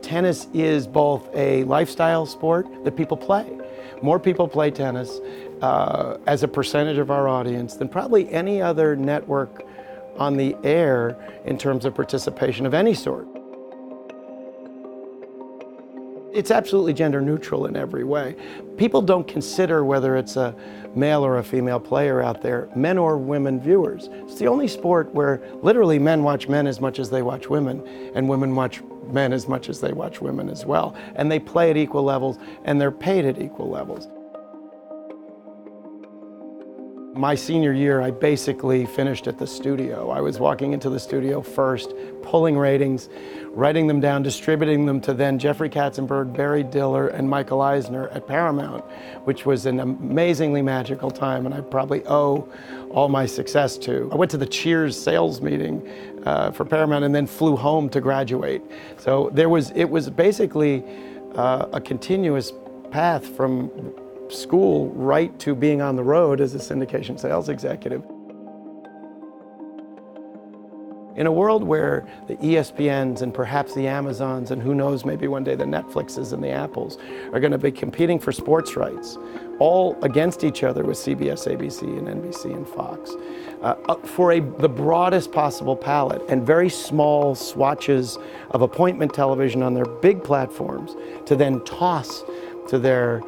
Tennis is both a lifestyle sport that people play. More people play tennis as a percentage of our audience than probably any other network on the air in terms of participation of any sort. It's absolutely gender neutral in every way. People don't consider whether it's a male or a female player out there, men or women viewers. It's the only sport where literally men watch men as much as they watch women, and women watch men as much as they watch women as well. And they play at equal levels, and they're paid at equal levels. My senior year, I basically finished at the studio. I was walking into the studio first, pulling ratings, writing them down, distributing them to then Jeffrey Katzenberg, Barry Diller, and Michael Eisner at Paramount, which was an amazingly magical time, and I probably owe all my success to. I went to the Cheers sales meeting for Paramount and then flew home to graduate. So it was basically a continuous path from school right to being on the road as a syndication sales executive. In a world where the ESPNs and perhaps the Amazons and who knows, maybe one day the Netflixes and the Apples are going to be competing for sports rights, all against each other with CBS, ABC, and NBC and Fox, for the broadest possible palette and very small swatches of appointment television on their big platforms to then toss to their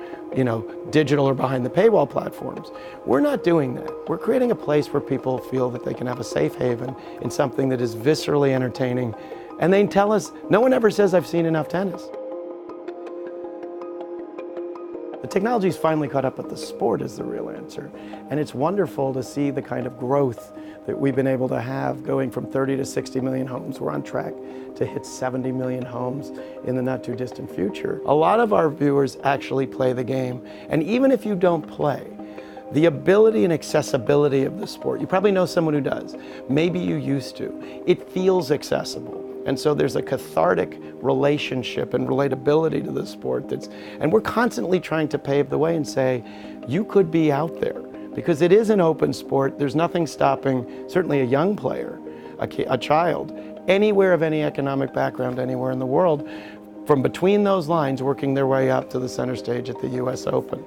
digital or behind the paywall platforms. We're not doing that. We're creating a place where people feel that they can have a safe haven in something that is viscerally entertaining. And they tell us, no one ever says I've seen enough tennis. The technology's finally caught up, but the sport is the real answer. And it's wonderful to see the kind of growth that we've been able to have going from 30 to 60 million homes. We're on track to hit 70 million homes in the not too distant future. A lot of our viewers actually play the game. And even if you don't play, the ability and accessibility of the sport, you probably know someone who does. Maybe you used to. It feels accessible. And so there's a cathartic relationship and relatability to the sport and we're constantly trying to pave the way and say, you could be out there. Because it is an open sport, there's nothing stopping, certainly a young player, a child, anywhere of any economic background, anywhere in the world, from between those lines, working their way up to the center stage at the US Open.